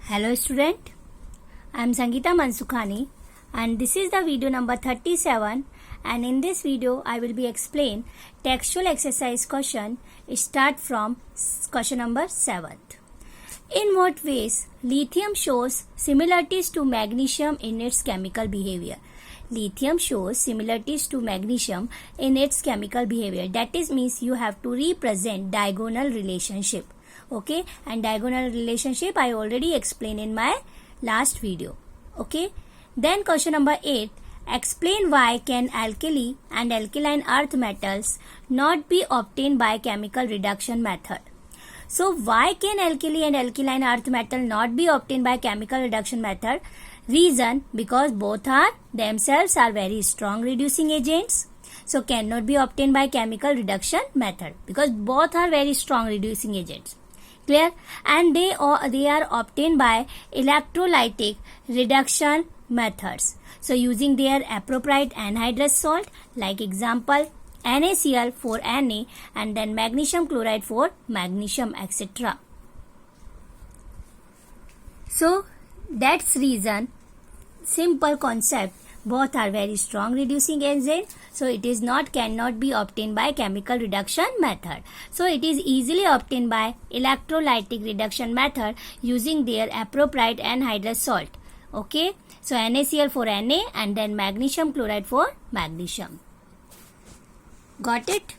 Hello student, I am Sangeeta Mansukhani and this is the video number 37 and in this video I will be explain textual exercise question start from question number 7. In what ways lithium shows similarities to magnesium in its chemical behavior? Lithium shows similarities to magnesium in its chemical behavior. That is means you have to represent diagonal relationship. Okay, and diagonal relationship I already explained in my last video. Okay, then question number 8, explain why can alkali and alkaline earth metals not be obtained by chemical reduction method. So why can alkali and alkaline earth metal not be obtained by chemical reduction method? Reason, because both are themselves are very strong reducing agents, so cannot be obtained by chemical reduction method because both are very strong reducing agents. Clear? And they are obtained by electrolytic reduction methods. So using their appropriate anhydrous salt, like example NaCl for Na and then magnesium chloride for magnesium, etc. So that's reason, simple concept, both are very strong reducing agent, so it is cannot be obtained by chemical reduction method. So it is easily obtained by electrolytic reduction method using their appropriate anhydrous salt. Okay, so NaCl for Na and then magnesium chloride for magnesium. Got it?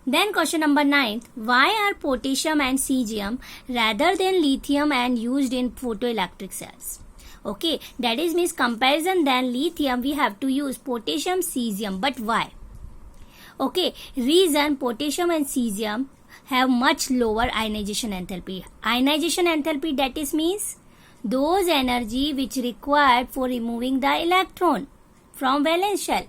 Then question number 9, why are potassium and cesium rather than lithium and used in photoelectric cells? Okay, that is means comparison than lithium we have to use potassium, cesium, but why? Okay, reason, potassium and cesium have much lower ionization enthalpy. Ionization enthalpy, that is means those energy which required for removing the electron from valence shell.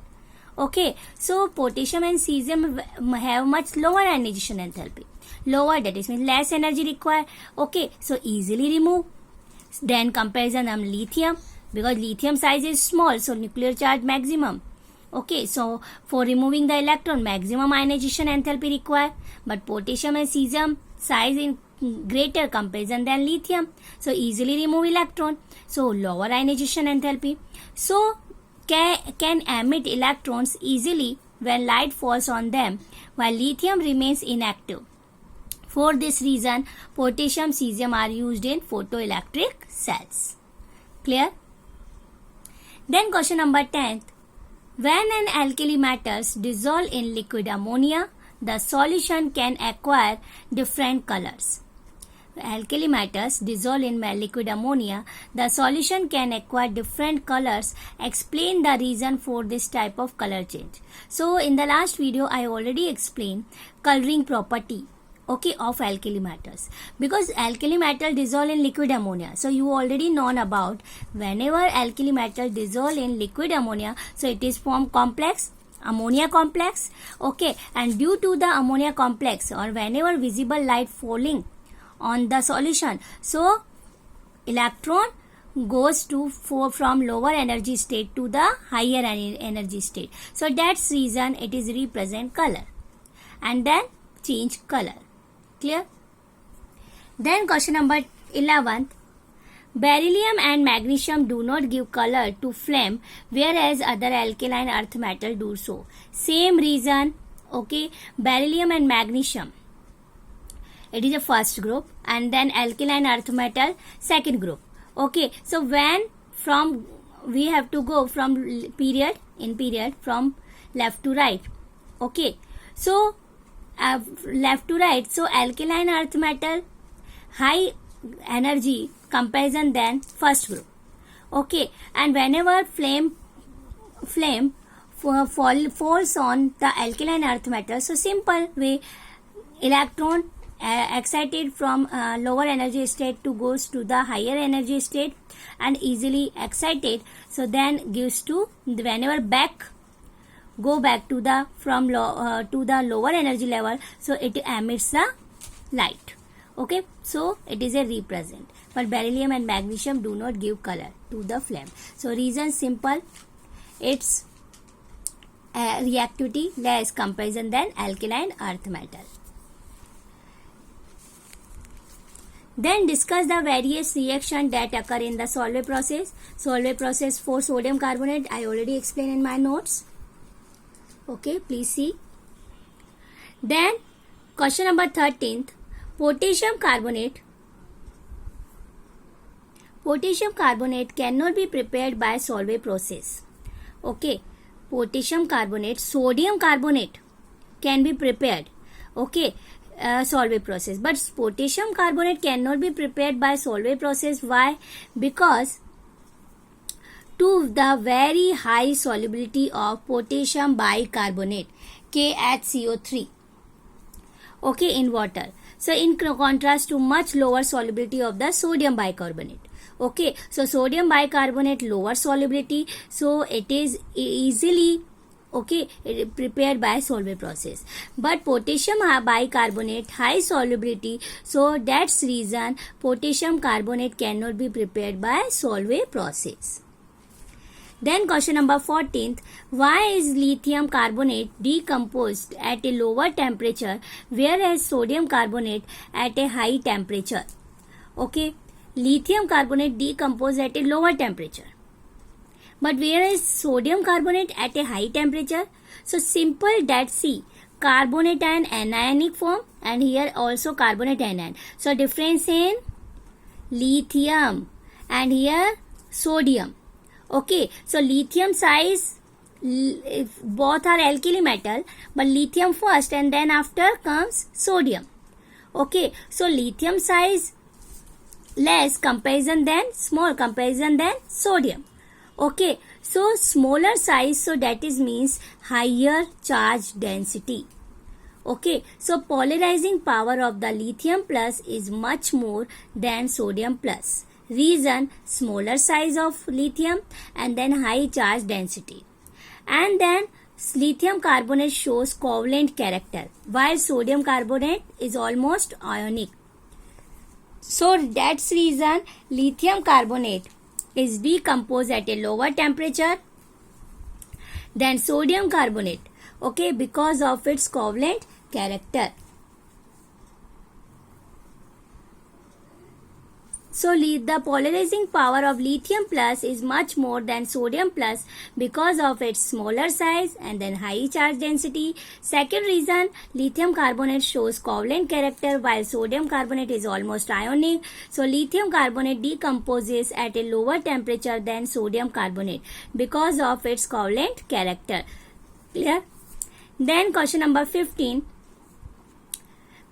Okay, so potassium and cesium have much lower ionization enthalpy. Lower, that is means less energy required. Okay, so easily remove. Then comparison on lithium, because lithium size is small, so nuclear charge maximum. Okay, so for removing the electron, maximum ionization enthalpy required, but potassium and cesium size in greater comparison than lithium, so easily remove electron, so lower ionization enthalpy. So can emit electrons easily when light falls on them, while lithium remains inactive. For this reason, potassium, cesium are used in photoelectric cells. Clear? Then question number 10. When an alkali metals dissolve in liquid ammonia, the solution can acquire different colors. Alkali metals dissolve in liquid ammonia, the solution can acquire different colors. Explain the reason for this type of color change. So in the last video, I already explained coloring property, okay, of alkali metals, because alkali metal dissolve in liquid ammonia. So you already known about whenever alkali metal dissolve in liquid ammonia, so it is form complex, ammonia complex. Okay, and due to the ammonia complex or whenever visible light falling on the solution, so electron goes to from lower energy state to the higher energy state. So that's reason it is represent color and then change color. Clear? Then question number 11, beryllium and magnesium do not give color to flame whereas other alkaline earth metal do so. Same reason. Okay, beryllium and magnesium, it is a first group, and then alkaline earth metal second group. Okay, so when from we have to go from period from left to right. Okay, so left to right, so alkaline earth metal high energy comparison than first group. Okay, and whenever flame falls on the alkaline earth metal, so simple way, electron excited from lower energy state to goes to the higher energy state and easily excited, so then gives to whenever go back to the from to the lower energy level, so it emits the light. Okay, so it is a represent, but beryllium and magnesium do not give color to the flame. So reason simple, its reactivity less comparison than alkaline earth metal. Then discuss the various reactions that occur in the Solvay process. Solvay process for sodium carbonate I already explained in my notes. Okay, please see. Then question number 13th, potassium carbonate. Potassium carbonate cannot be prepared by Solvay process. Okay, potassium carbonate, sodium carbonate can be prepared. Okay, Solvay process, but potassium carbonate cannot be prepared by Solvay process. Why? Because to the very high solubility of potassium bicarbonate KHCO3, okay, in water. So in contrast to much lower solubility of the sodium bicarbonate. Okay, so sodium bicarbonate lower solubility, so it is easily, okay, prepared by Solvay process. But potassium bicarbonate high solubility, so that's reason potassium carbonate cannot be prepared by Solvay process. Then question number 14th, why is lithium carbonate decomposed at a lower temperature whereas sodium carbonate at a high temperature? Okay, lithium carbonate decomposes at a lower temperature, but whereas sodium carbonate at a high temperature. So simple that see, carbonate ion anionic form and here also carbonate anion. So difference in lithium and here sodium. Okay, so lithium size, both are alkali metal, but lithium first and then after comes sodium. Okay, so lithium size less comparison than small comparison than sodium. Okay, so smaller size, so that is means higher charge density. Okay, so polarizing power of the lithium plus is much more than sodium plus. Reason, smaller size of lithium and then high charge density. And then lithium carbonate shows covalent character while sodium carbonate is almost ionic. So that's reason lithium carbonate is decomposed at a lower temperature than sodium carbonate. Okay, because of its covalent character. So the polarizing power of lithium plus is much more than sodium plus because of its smaller size and then high charge density. Second reason, lithium carbonate shows covalent character while sodium carbonate is almost ionic. So lithium carbonate decomposes at a lower temperature than sodium carbonate because of its covalent character. Clear? Then question number 15.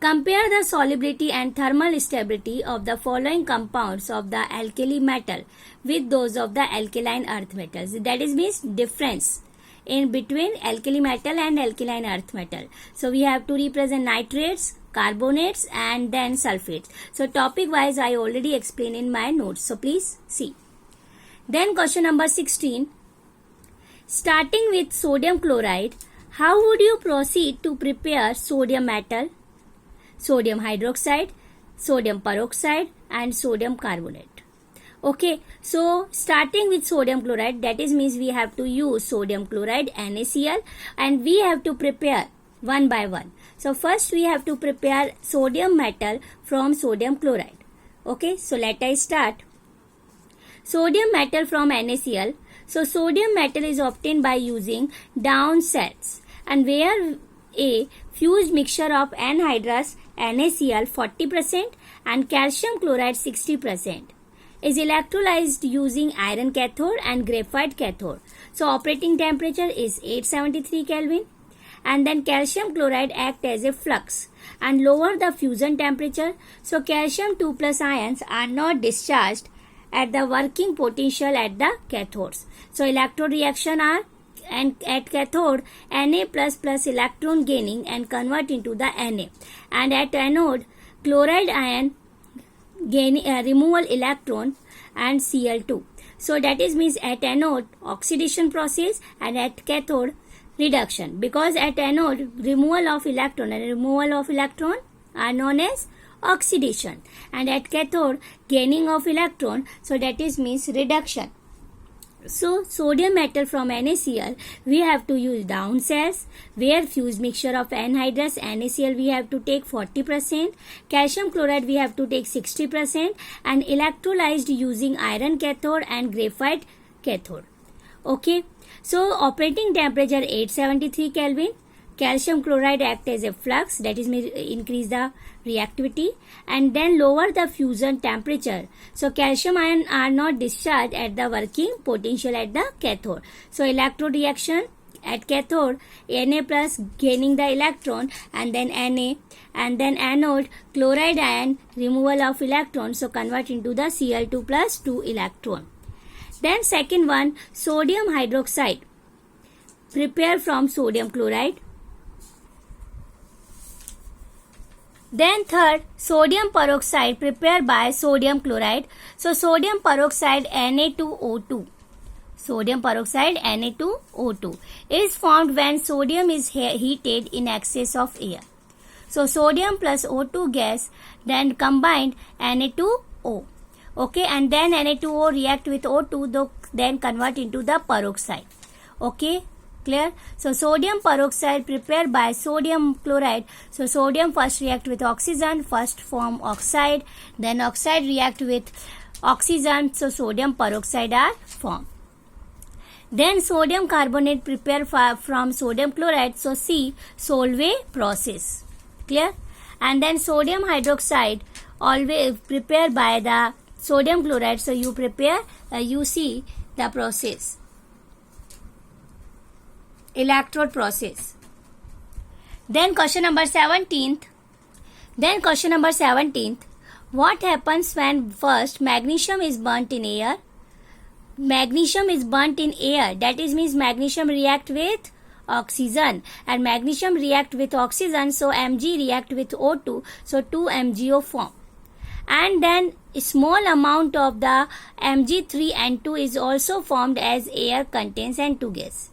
Compare the solubility and thermal stability of the following compounds of the alkali metal with those of the alkaline earth metals. That is means difference in between alkali metal and alkaline earth metal. So we have to represent nitrates, carbonates and then sulfates. So topic wise I already explained in my notes. So please see. Then question number 16. Starting with sodium chloride, how would you proceed to prepare sodium metal, sodium hydroxide, sodium peroxide and sodium carbonate? Okay, so starting with sodium chloride, that is means we have to use sodium chloride NaCl and we have to prepare one by one. So first we have to prepare sodium metal from sodium chloride. Okay, so let us start. Sodium metal from NaCl. So sodium metal is obtained by using down cells and where a fused mixture of anhydrous NaCl 40% and calcium chloride 60% is electrolyzed using iron cathode and graphite cathode. So operating temperature is 873 Kelvin and then calcium chloride act as a flux and lower the fusion temperature. So calcium 2 plus ions are not discharged at the working potential at the cathodes. So electrode reaction are and at cathode Na plus plus electron gaining and convert into the Na and at anode chloride ion gain removal electron and Cl2. So that is means at anode oxidation process and at cathode reduction, because at anode removal of electron and removal of electron are known as oxidation and at cathode gaining of electron, so that is means reduction. So sodium metal from NaCl we have to use down cells, where fused mixture of anhydrous NaCl we have to take 40%, calcium chloride we have to take 60%, and electrolyzed using iron cathode and graphite cathode. Okay, so operating temperature 873 Kelvin. Calcium chloride act as a flux, that is may increase the reactivity, and then lower the fusion temperature. So calcium ion are not discharged at the working potential at the cathode. So electrode reaction at cathode, Na plus gaining the electron, and then Na, and then anode chloride ion removal of electron, so convert into the Cl2 plus 2 electron. Then second one, sodium hydroxide prepare from sodium chloride. Then third, sodium peroxide prepared by sodium chloride. So sodium peroxide Na2O2. Sodium peroxide Na2O2 is formed when sodium is heated in excess of air. So sodium plus O2 gas then combined Na2O. Okay, and then Na2O react with O2, then convert into the peroxide. Okay. Clear? So sodium peroxide prepared by sodium chloride. So sodium first react with oxygen, first form oxide, then oxide react with oxygen, so sodium peroxide are formed. Then sodium carbonate prepared from sodium chloride, so C, Solvay process. Clear? And then sodium hydroxide always prepared by the sodium chloride, so you prepare, you see the process. Electrode process. Then question number 17th. What happens when first magnesium is burnt in air? Magnesium is burnt in air. That is means magnesium react with oxygen, and magnesium react with oxygen, so Mg react with O2, so 2 MgO form. And then a small amount of the Mg3N2 is also formed as air contains N2 gas.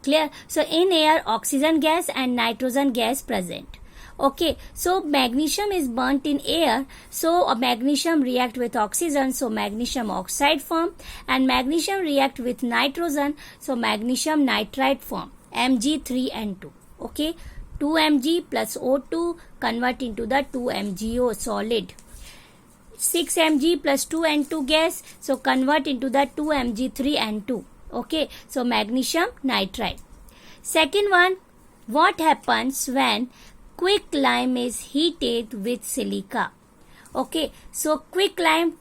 Clear? So in air oxygen gas and nitrogen gas present. Okay, so magnesium is burnt in air, so magnesium react with oxygen, so magnesium oxide form, and magnesium react with nitrogen, so magnesium nitride form, Mg3N2. Okay, 2 Mg plus O2 convert into the 2 MgO solid. 6 Mg plus 2 N2 gas, so convert into the 2 Mg3N2. Okay, so magnesium nitride. Second one, what happens when quicklime is heated with silica? Okay, so quicklime,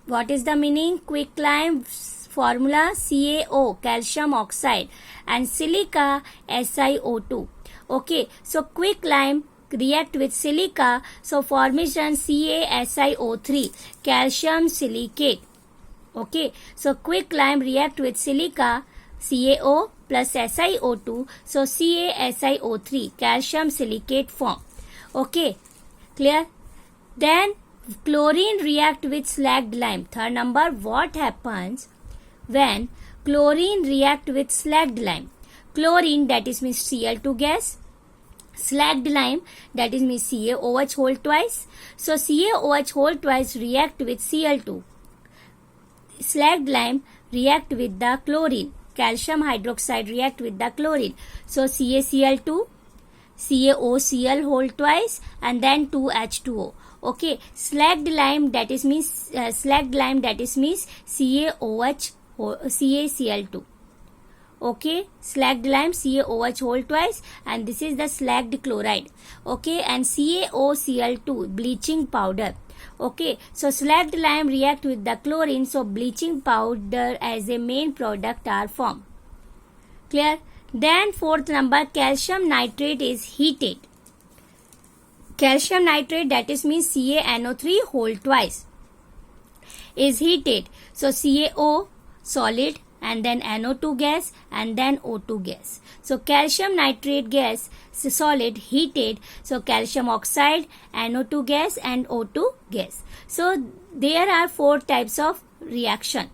what is the meaning? Quicklime formula CaO, calcium oxide, and silica SiO2. Okay, so quicklime react with silica, so formation CaSiO3, calcium silicate. Okay, so quicklime react with silica, CaO plus SiO2, so CaSiO3, calcium silicate form. Okay, clear? Then chlorine react with slagged lime. Third number, what happens when chlorine react with slagged lime? Chlorine, that is means Cl2 gas. Slagged lime, that is means CaOH whole twice. So CaOH whole twice react with Cl2. Slagged lime react with the chlorine. Calcium hydroxide react with the chlorine. So CaCl2, CaOCl whole twice, and then 2H2O. Okay, slagged lime, that is means CaOH CaCl2. Okay, slagged lime CaOH whole twice, and this is the slagged chloride. Okay, and CaOCl2 bleaching powder. Okay, so slagged lime react with the chlorine, so bleaching powder as a main product are formed. Clear? Then fourth number, calcium nitrate is heated. Calcium nitrate, that is means CaNO3 whole twice, is heated. So CaO solid, and then NO2 gas, and then O2 gas. So calcium nitrate gas solid heated, so calcium oxide, NO2 gas, and O2 gas. So there are 4 types of reaction.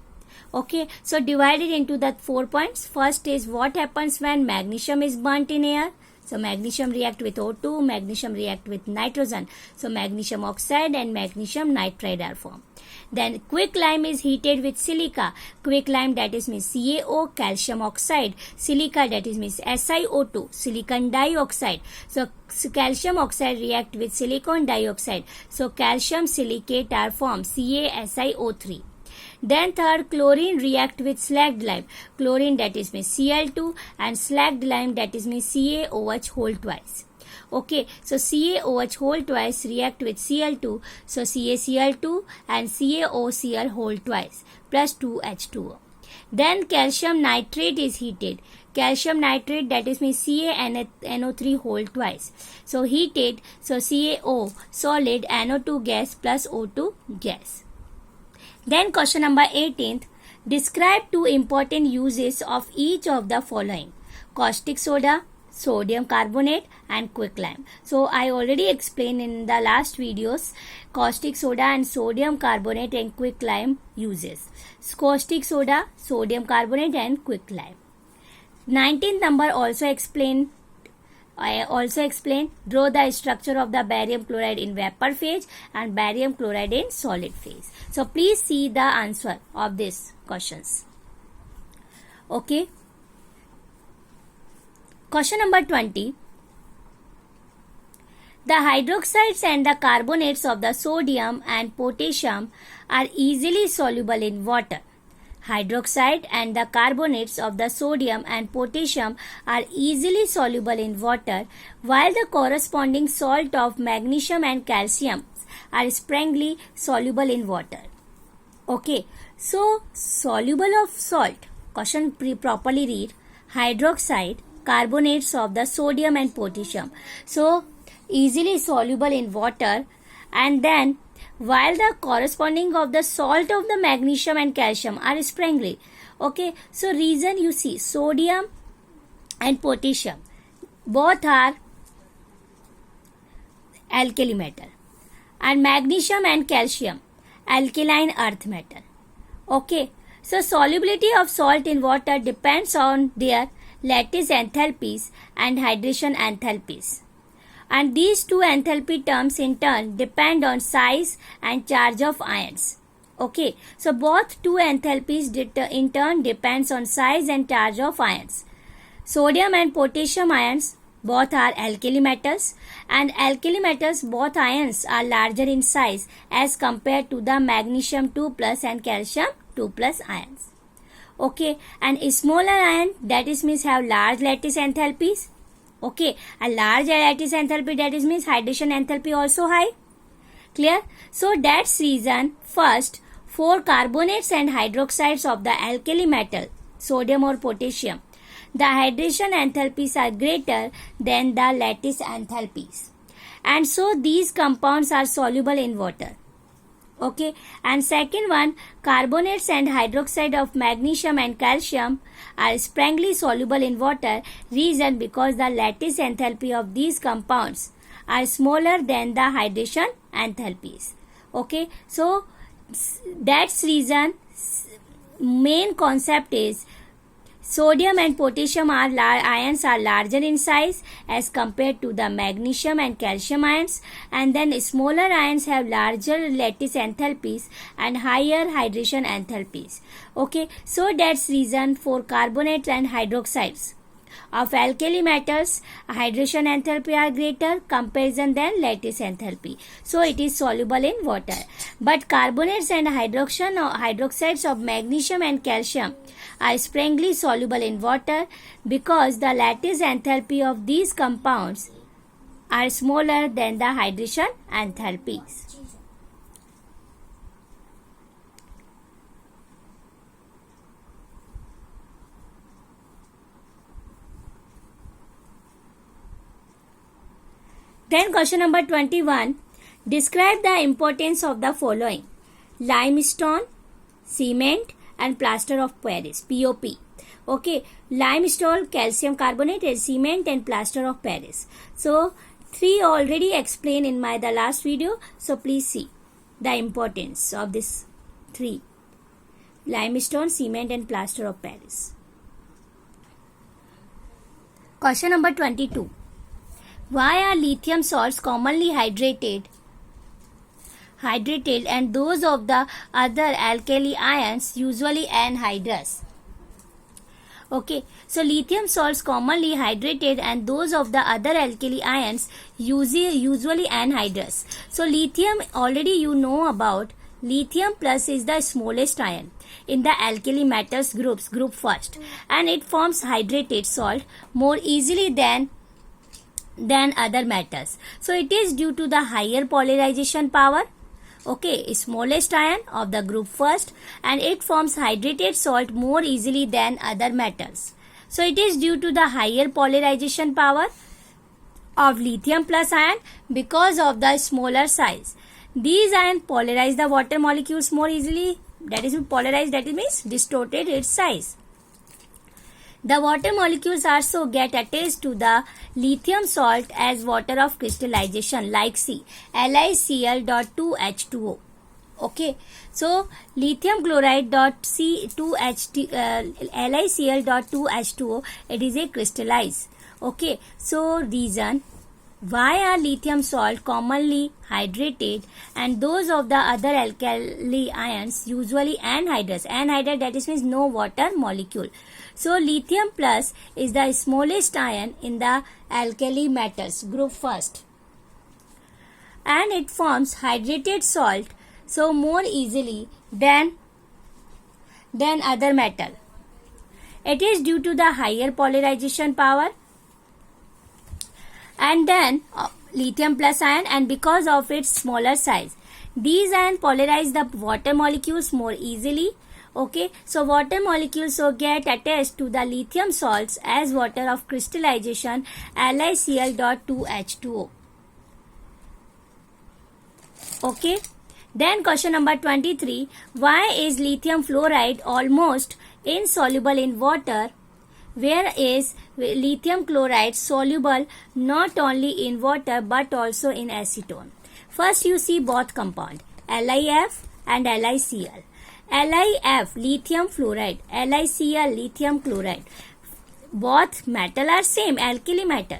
Okay, so divided into the 4 points. First is what happens when magnesium is burnt in air. So magnesium react with O2, magnesium react with nitrogen. So magnesium oxide and magnesium nitride are formed. Then quicklime is heated with silica. Quicklime, that is means CaO, calcium oxide. Silica, that is means SiO2, silicon dioxide. So calcium oxide react with silicon dioxide. So calcium silicate are formed, CaSiO3. Then third, chlorine react with slacked lime. Chlorine, that is means Cl2, and slacked lime, that is means CaOH whole twice. Okay, so CaOH whole twice react with Cl2, so CaCl2 and CaOCl whole twice plus 2H2O. Then calcium nitrate is heated. Calcium nitrate, that is means CaNO3 whole twice. So heated, so CaO solid, NO2 gas plus O2 gas. Then question number 18th, describe two important uses of each of the following: caustic soda, sodium carbonate and quicklime. So I already explained in the last videos caustic soda and sodium carbonate and quicklime uses. Caustic soda, sodium carbonate and quicklime. 19th number also explained. I also explained, draw the structure of the barium chloride in vapor phase and barium chloride in solid phase. So please see the answer of these questions. Okay. Question number 20. The hydroxides and the carbonates of the sodium and potassium are easily soluble in water. Hydroxide and the carbonates of the sodium and potassium are easily soluble in water, while the corresponding salt of magnesium and calcium are sparingly soluble in water. Okay, so soluble of salt. Question properly read: hydroxide, carbonates of the sodium and potassium. So easily soluble in water, and then while the corresponding of the salt of the magnesium and calcium are sparingly. Okay, so reason you see sodium and potassium both are alkali metal, and magnesium and calcium alkaline earth metal. Okay, so solubility of salt in water depends on their lattice enthalpies and hydration enthalpies. And these two enthalpy terms in turn depend on size and charge of ions. Okay, so both two enthalpies in turn depends on size and charge of ions. Sodium and potassium ions both are alkali metals, and alkali metals both ions are larger in size as compared to the magnesium 2 plus and calcium 2 plus ions. Okay, and a smaller ion, that is means have large lattice enthalpies. Okay, a large lattice enthalpy, that is means hydration enthalpy also high. Clear? So that's reason first for carbonates and hydroxides of the alkali metal, sodium or potassium, the hydration enthalpies are greater than the lattice enthalpies, and so these compounds are soluble in water. Okay, and second one, carbonates and hydroxide of magnesium and calcium are sparingly soluble in water. Reason because the lattice enthalpy of these compounds are smaller than the hydration enthalpies. Okay, so that's reason main concept is sodium and potassium ions are larger in size as compared to the magnesium and calcium ions, and then smaller ions have larger lattice enthalpies and higher hydration enthalpies. Okay, so that's reason for carbonates and hydroxides of alkali metals, hydration enthalpy are greater comparison than lattice enthalpy. So it is soluble in water. But carbonates and hydroxides of magnesium and calcium are sparingly soluble in water because the lattice enthalpy of these compounds are smaller than the hydration enthalpies. Then question number 21. Describe the importance of the following: limestone, cement and plaster of Paris, POP. Okay, limestone, calcium carbonate and cement and plaster of Paris. So three already explained in the last video. So please see the importance of this three: limestone, cement and plaster of Paris. Question number 22. Why are lithium salts commonly hydrated and those of the other alkali ions usually anhydrous? Okay, so lithium salts commonly hydrated and those of the other alkali ions usually anhydrous. So lithium, already you know about lithium plus is the smallest ion in the alkali metals group first, and it forms hydrated salt more easily than other metals. So it is due to the higher polarization power. Okay, smallest ion of the group first, and it forms hydrated salt more easily than other metals. So it is due to the higher polarization power of lithium plus ion because of the smaller size. These ions polarize the water molecules more easily. That is polarized, that means distorted its size. The water molecules also get attached to the lithium salt as water of crystallization, like C, LiCl.2H2O. Okay, so lithium chloride LiCl.2H2O, it is a crystallize. Okay, so reason why are lithium salt commonly hydrated and those of the other alkali ions usually anhydrous? Anhydrous, that is means no water molecule. So lithium plus is the smallest ion in the alkali metals group first, and it forms hydrated salt so more easily than other metal. It is due to the higher polarization power, and then lithium plus ion, and because of its smaller size. These ions polarize the water molecules more easily. Okay, so water molecules so get attached to the lithium salts as water of crystallization, LiCl.2H2O. Okay, then question number 23. Why is lithium fluoride almost insoluble in water, whereas lithium chloride soluble not only in water but also in acetone? First you see both compound, LiF and LiCl. LiF, lithium fluoride, LiCl, lithium chloride. Both metal are same, alkali metal.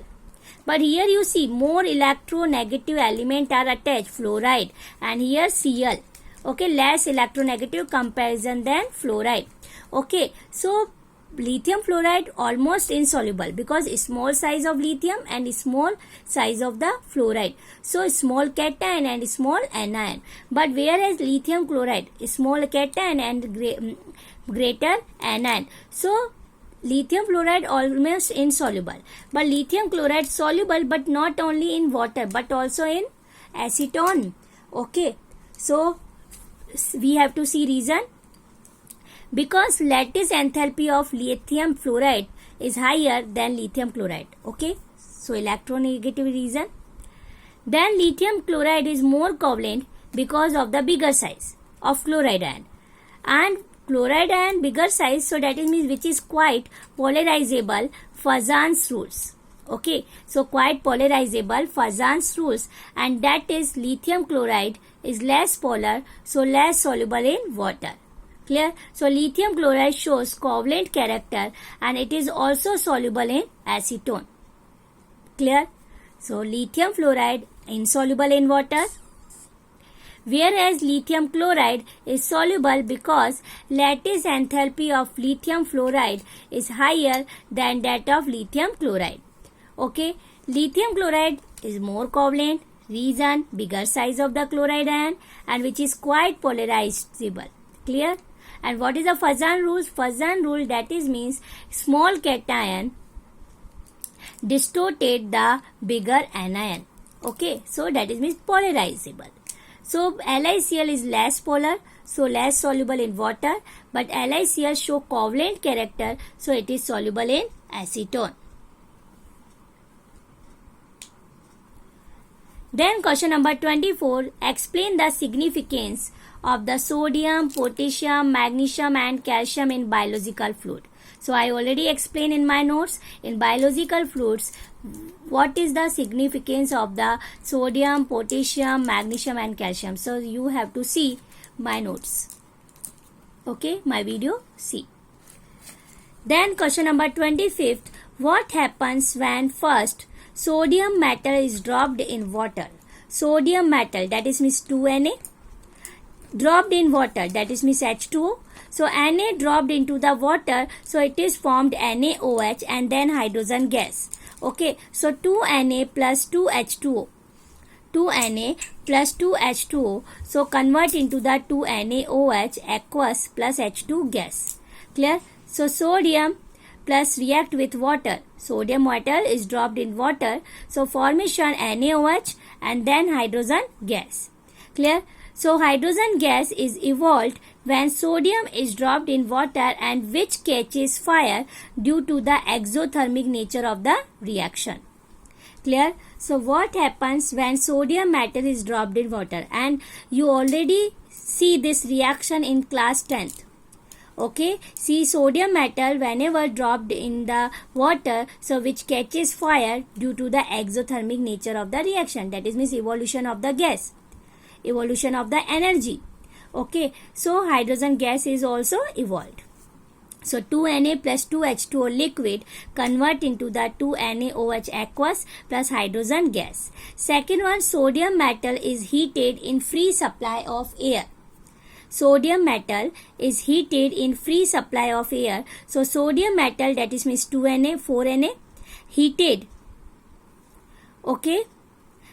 But here you see more electronegative element are attached, fluoride, and here Cl. Okay, less electronegative comparison than fluoride. Okay, so lithium fluoride almost insoluble because small size of lithium and small size of the fluoride. So small cation and small anion. But whereas lithium chloride is small cation and greater anion. So lithium fluoride almost insoluble. But lithium chloride soluble, but not only in water but also in acetone. Okay, so we have to see reason. Because lattice enthalpy of lithium fluoride is higher than lithium chloride. Okay, so electronegative reason. Then lithium chloride is more covalent because of the bigger size of chloride ion, and chloride ion bigger size, so that means which is quite polarizable, Fajans rules. Okay, so quite polarizable, Fajans rules, and that is lithium chloride is less polar, so less soluble in water. Clear? So lithium chloride shows covalent character and it is also soluble in acetone. Clear? So lithium fluoride insoluble in water, whereas lithium chloride is soluble because lattice enthalpy of lithium fluoride is higher than that of lithium chloride. Okay, lithium chloride is more covalent, reason bigger size of the chloride ion and which is quite polarizable. Clear? And what is the Fajans rule? Fajans rule, that is means small cation distorted the bigger anion. Okay, so that is means polarizable. So LiCl is less polar, so less soluble in water, but LiCl show covalent character, so it is soluble in acetone. Then question number 24, explain the significance of the sodium, potassium, magnesium and calcium in biological fluid. So I already explained in my notes, in biological fluids, what is the significance of the sodium, potassium, magnesium and calcium. So you have to see my notes. Okay, my video, see. Then question number 25th, what happens when first sodium metal is dropped in water. Sodium metal, that is means 2Na, dropped in water, that is means H2O. So Na dropped into the water, so it is formed NaOH and then hydrogen gas. Okay, so 2Na plus 2H2O. 2Na plus 2H2O, so convert into the 2NaOH aqueous plus H2 gas. Clear? So sodium plus react with water. Sodium metal is dropped in water, so formation NaOH and then hydrogen gas. Clear? So hydrogen gas is evolved when sodium is dropped in water and which catches fire due to the exothermic nature of the reaction. Clear? So what happens when sodium metal is dropped in water? And you already see this reaction in class 10th. Okay, see sodium metal whenever dropped in the water, so which catches fire due to the exothermic nature of the reaction. That is means evolution of the gas, evolution of the energy. Okay, so hydrogen gas is also evolved. So 2Na plus 2H2O liquid convert into the 2NaOH aqueous plus hydrogen gas. Second one, sodium metal is heated in free supply of air. Sodium metal is heated in free supply of air. So sodium metal, that is means 2Na, 4Na, heated. Okay,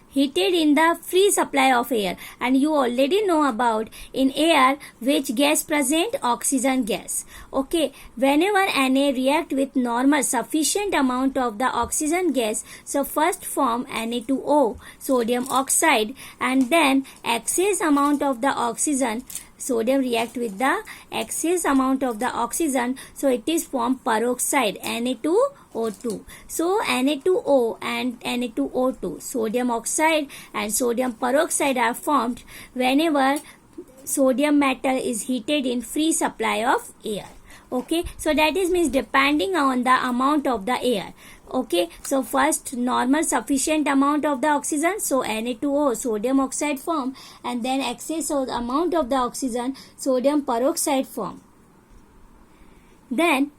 heated in the free supply of air, and you already know about in air which gas present, oxygen gas. Okay, whenever Na react with normal sufficient amount of the oxygen gas, so first form Na2O, sodium oxide, and then excess amount of the oxygen, sodium react with the excess amount of the oxygen, so it is formed peroxide, Na2O2. So Na2O and Na2O2, sodium oxide and sodium peroxide are formed whenever sodium metal is heated in free supply of air. Okay, so that is means depending on the amount of the air. Okay, so first normal sufficient amount of the oxygen, so Na2O, sodium oxide form, and then excess amount of the oxygen, sodium peroxide form. Then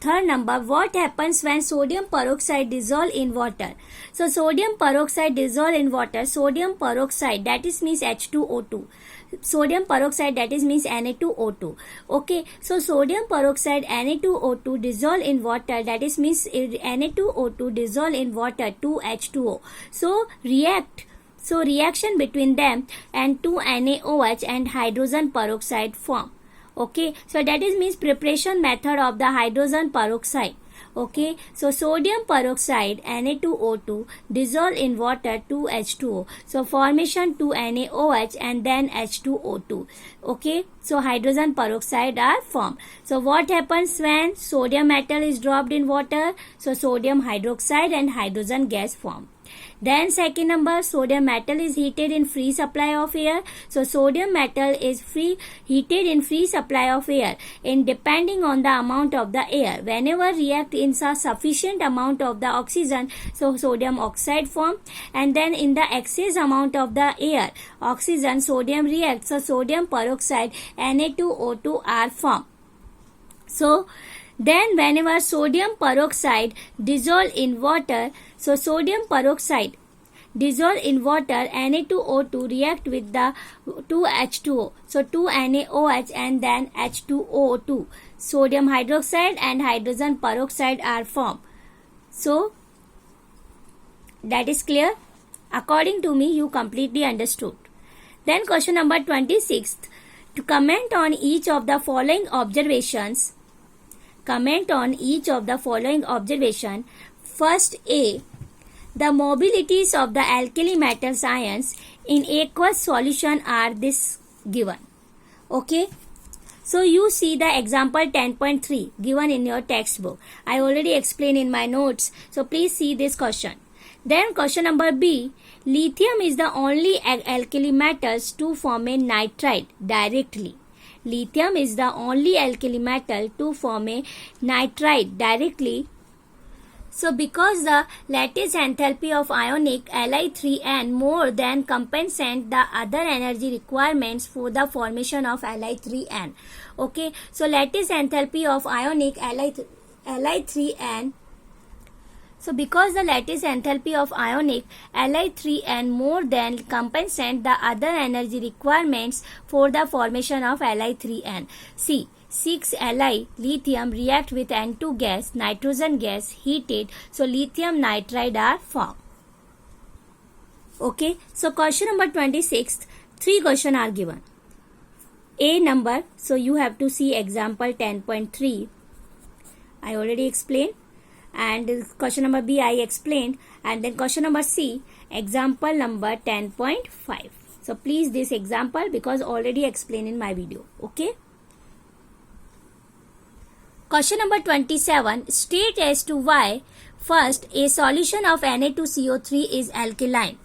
third number, what happens when sodium peroxide dissolve in water? So sodium peroxide dissolve in water, sodium peroxide, that is means H2O2. Sodium peroxide, that is means Na2O2. Okay, so sodium peroxide Na2O2 dissolve in water, that is means Na2O2 dissolve in water 2H2O. So reaction between them and 2NaOH and hydrogen peroxide form. Okay, so that is means preparation method of the hydrogen peroxide. Okay, so sodium peroxide Na2O2 dissolve in water 2H2O, so formation 2NaOH and then H2O2. Okay, so hydrogen peroxide are formed. So what happens when sodium metal is dropped in water? So sodium hydroxide and hydrogen gas form. Then second number, sodium metal is heated in free supply of air. So sodium metal is heated in free supply of air, and depending on the amount of the air, whenever react in a sufficient amount of the oxygen, so sodium oxide form, and then in the excess amount of the air, oxygen, sodium reacts, so sodium peroxide Na2O2 are formed. So then whenever sodium peroxide dissolve in water, so sodium peroxide dissolve in water, Na2O2 react with the 2H2O, so 2NaOH and then H2O2. Sodium hydroxide and hydrogen peroxide are formed. So that is clear? According to me, you completely understood. Then question number 26. To comment on each of the following observations. Comment on each of the following observation. First, A. The mobilities of the alkali metals ions in aqueous solution are this given. Okay. So you see the example 10.3 given in your textbook. I already explained in my notes. So please see this question. Then question number B. Lithium is the only alkali metals to form a nitride directly. Lithium is the only alkali metal to form a nitride directly. So because the lattice enthalpy of ionic Li3n more than compensate the other energy requirements for the formation of Li3n. Okay, so lattice enthalpy of ionic Li3n. So because the lattice enthalpy of ionic Li3n more than compensate the other energy requirements for the formation of Li3n. See, 6Li lithium react with N2 gas, nitrogen gas heated, so lithium nitride are formed. Okay, so question number 26, 3 questions are given. A number, so you have to see example 10.3. I already explained. And question number B I explained, and then question number C, example number 10.5. So please this example because already explained in my video. Okay. Question number 27, state as to why first a solution of Na2CO3 is alkaline.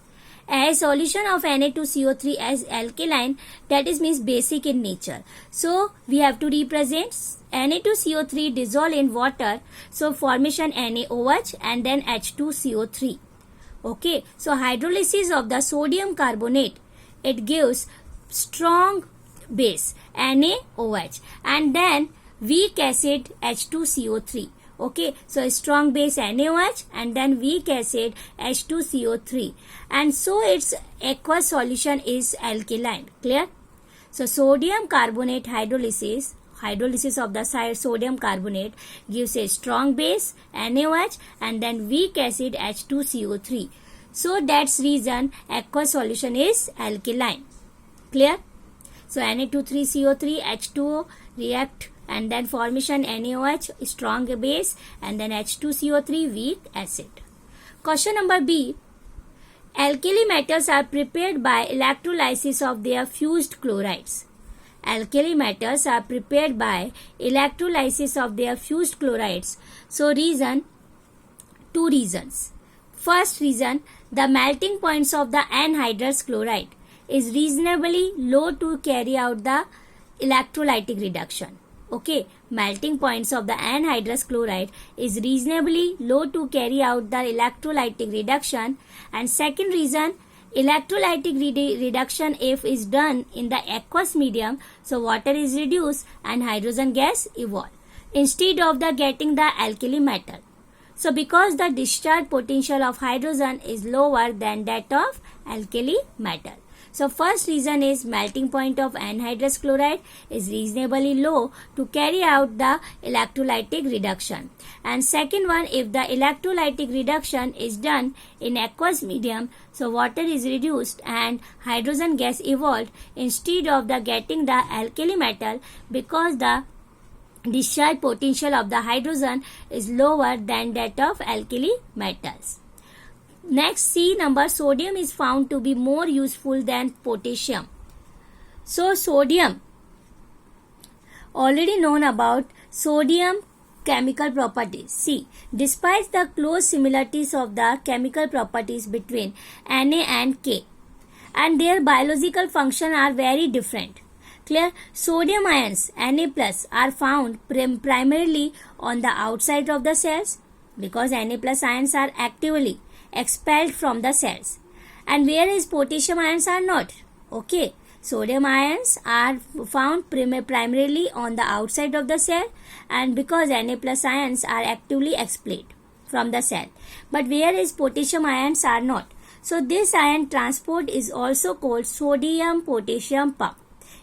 A solution of Na2CO3 as alkaline, that is means basic in nature. So we have to represent Na2CO3 dissolve in water, so formation NaOH and then H2CO3. Okay, so hydrolysis of the sodium carbonate, it gives strong base NaOH and then weak acid H2CO3. Okay, so strong base NaOH and then weak acid H2CO3, and so its aqueous solution is alkaline. Clear? So sodium carbonate hydrolysis of the sodium carbonate gives a strong base NaOH and then weak acid H2CO3. So that's reason aqueous solution is alkaline. Clear? So Na2,3CO3 H2O react and then formation NaOH strong base and then H2CO3 weak acid. Question number B. Alkali metals are prepared by electrolysis of their fused chlorides. Alkali metals are prepared by electrolysis of their fused chlorides. So reason, 2 reasons. First reason, the melting points of the anhydrous chloride is reasonably low to carry out the electrolytic reduction. Okay, melting points of the anhydrous chloride is reasonably low to carry out the electrolytic reduction. And second reason, electrolytic reduction if is done in the aqueous medium, so water is reduced and hydrogen gas evolve instead of the getting the alkali metal. So because the discharge potential of hydrogen is lower than that of alkali metal. So first reason is melting point of anhydrous chloride is reasonably low to carry out the electrolytic reduction. And second one, if the electrolytic reduction is done in aqueous medium, so water is reduced and hydrogen gas evolved instead of the getting the alkali metal because the discharge potential of the hydrogen is lower than that of alkali metals. Next, C number, sodium is found to be more useful than potassium. So sodium, already known about sodium chemical properties. See, despite the close similarities of the chemical properties between Na and K, and their biological function are very different. Clear? Sodium ions Na plus are found primarily on the outside of the cells because Na plus ions are actively expelled from the cells, and whereas potassium ions are not. Okay, sodium ions are found primarily on the outside of the cell, and because Na plus ions are actively expelled from the cell, but whereas potassium ions are not. So this ion transport is also called sodium potassium pump.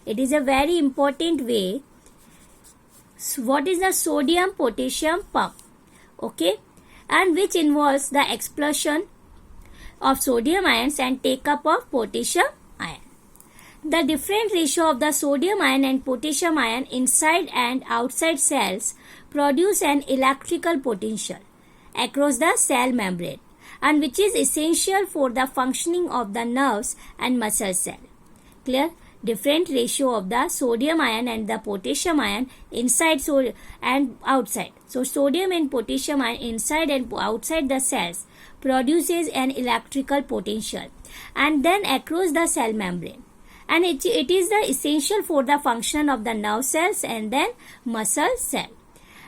It is a very important way. So what is the sodium potassium pump? Okay, and which involves the expulsion of sodium ions and take up of potassium ion. The different ratio of the sodium ion and potassium ion inside and outside cells produce an electrical potential across the cell membrane, and which is essential for the functioning of the nerves and muscle cell. Clear? Different ratio of the sodium ion and the potassium ion inside and outside. So sodium and potassium ion inside and outside the cells produces an electrical potential and then across the cell membrane, and it is the essential for the function of the nerve cells and then muscle cell.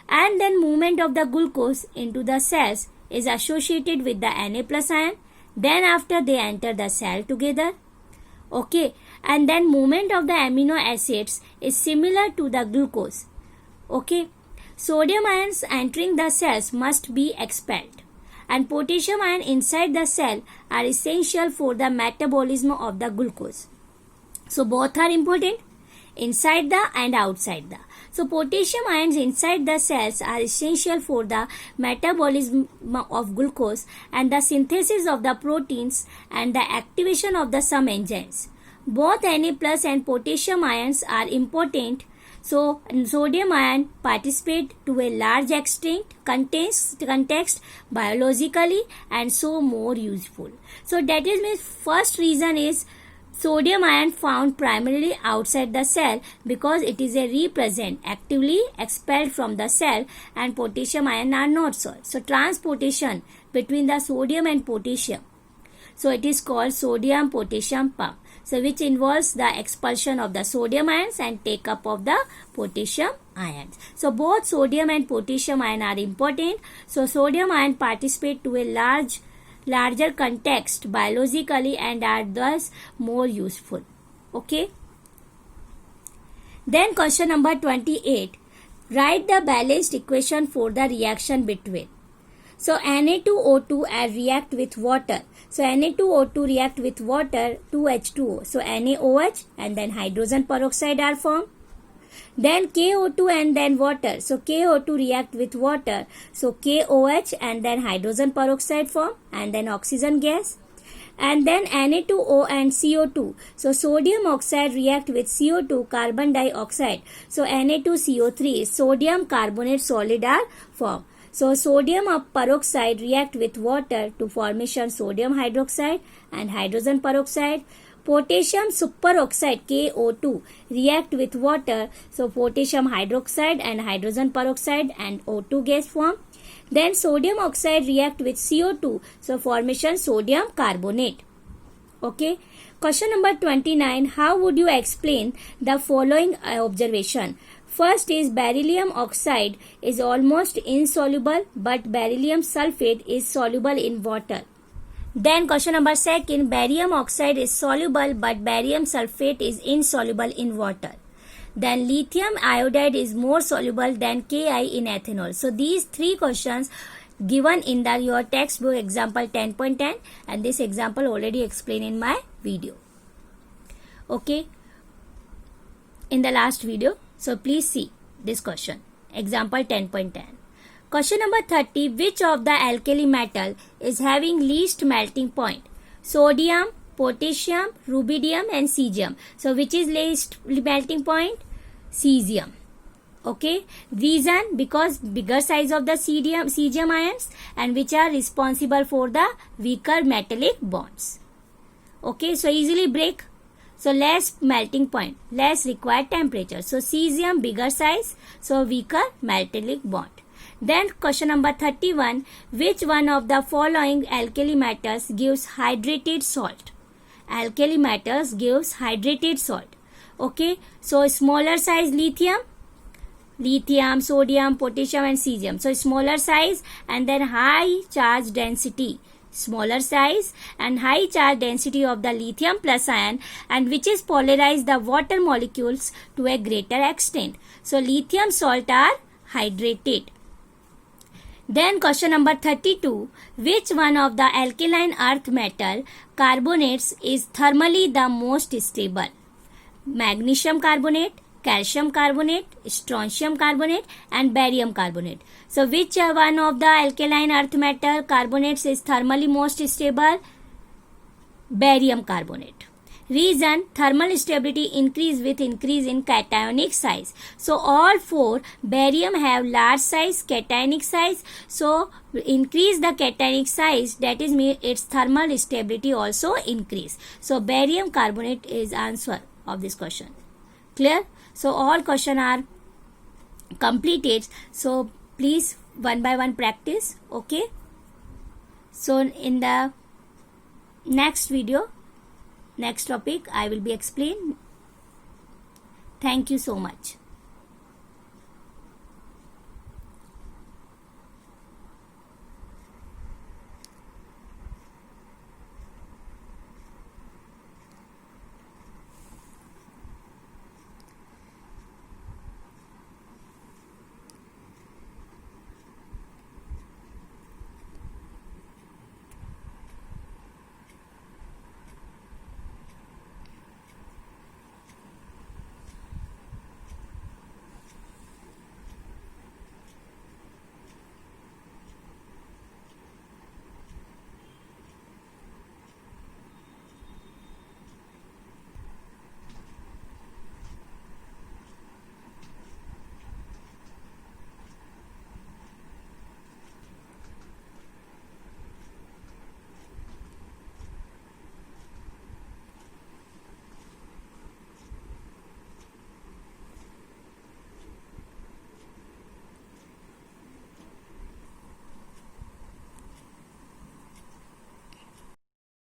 And then movement of the glucose into the cells is associated with the Na plus ion. Then after they enter the cell together. Okay, and then movement of the amino acids is similar to the glucose. Okay, sodium ions entering the cells must be expelled, and potassium ion inside the cell are essential for the metabolism of the glucose. So both are important, inside the and outside the. So potassium ions inside the cells are essential for the metabolism of glucose and the synthesis of the proteins and the activation of the some enzymes. Both Na plus and potassium ions are important. So sodium ion participate to a large extent context biologically and so more useful. So that is my first reason is sodium ion found primarily outside the cell because it is a represent actively expelled from the cell, and potassium ion are not so. So transportation between the sodium and potassium. So it is called sodium potassium pump. So which involves the expulsion of the sodium ions and take up of the potassium ions. So both sodium and potassium ion are important. So sodium ion participate to a larger context biologically and are thus more useful. Okay. Then question number 28. Write the balanced equation for the reaction between. So Na2O2 and react with water. So Na2O2 react with water 2H2O. So NaOH and then hydrogen peroxide are formed. Then KO2 and then water. So KO2 react with water. So KOH and then hydrogen peroxide form and then oxygen gas. And then Na2O and CO2. So sodium oxide react with CO2 carbon dioxide. So Na2CO3 sodium carbonate solid are formed. So sodium peroxide react with water to formation sodium hydroxide and hydrogen peroxide. Potassium superoxide KO2 react with water. So potassium hydroxide and hydrogen peroxide and O2 gas form. Then sodium oxide react with CO2. So formation sodium carbonate. Okay. Question number 29. How would you explain the following observation? First is beryllium oxide is almost insoluble but beryllium sulfate is soluble in water. Then question number 2, barium oxide is soluble but barium sulfate is insoluble in water. Then lithium iodide is more soluble than Ki in ethanol. So these three questions given in your textbook example 10.10 and this example already explained in my video. Okay. In the last video. So please see this question. Example 10.10. Question number 30. Which of the alkali metal is having least melting point? Sodium, potassium, rubidium and cesium. So which is least melting point? Cesium. Okay. Reason because bigger size of the cesium ions and which are responsible for the weaker metallic bonds. Okay. So easily break. So less melting point, less required temperature. So cesium bigger size, so weaker metallic bond. Then question number 31. Which one of the following alkali metals gives hydrated salt? Alkali metals gives hydrated salt. Okay. So smaller size lithium, sodium, potassium and cesium. So smaller size and then high charge density. Smaller size and high charge density of the lithium plus ion and which is polarize the water molecules to a greater extent. So lithium salt are hydrated. Then question number 32. Which one of the alkaline earth metal carbonates is thermally the most stable? Magnesium carbonate, calcium carbonate, strontium carbonate and barium carbonate. So which one of the alkaline earth metal carbonates is thermally most stable? Barium carbonate. Reason thermal stability increase with increase in cationic size. So all four barium have large size, cationic size. So increase the cationic size, that is mean its thermal stability also increase. So barium carbonate is answer of this question. Clear? So all question are completed. So please one by one practice. Okay. So in the next video, next topic I will be explain. Thank you so much.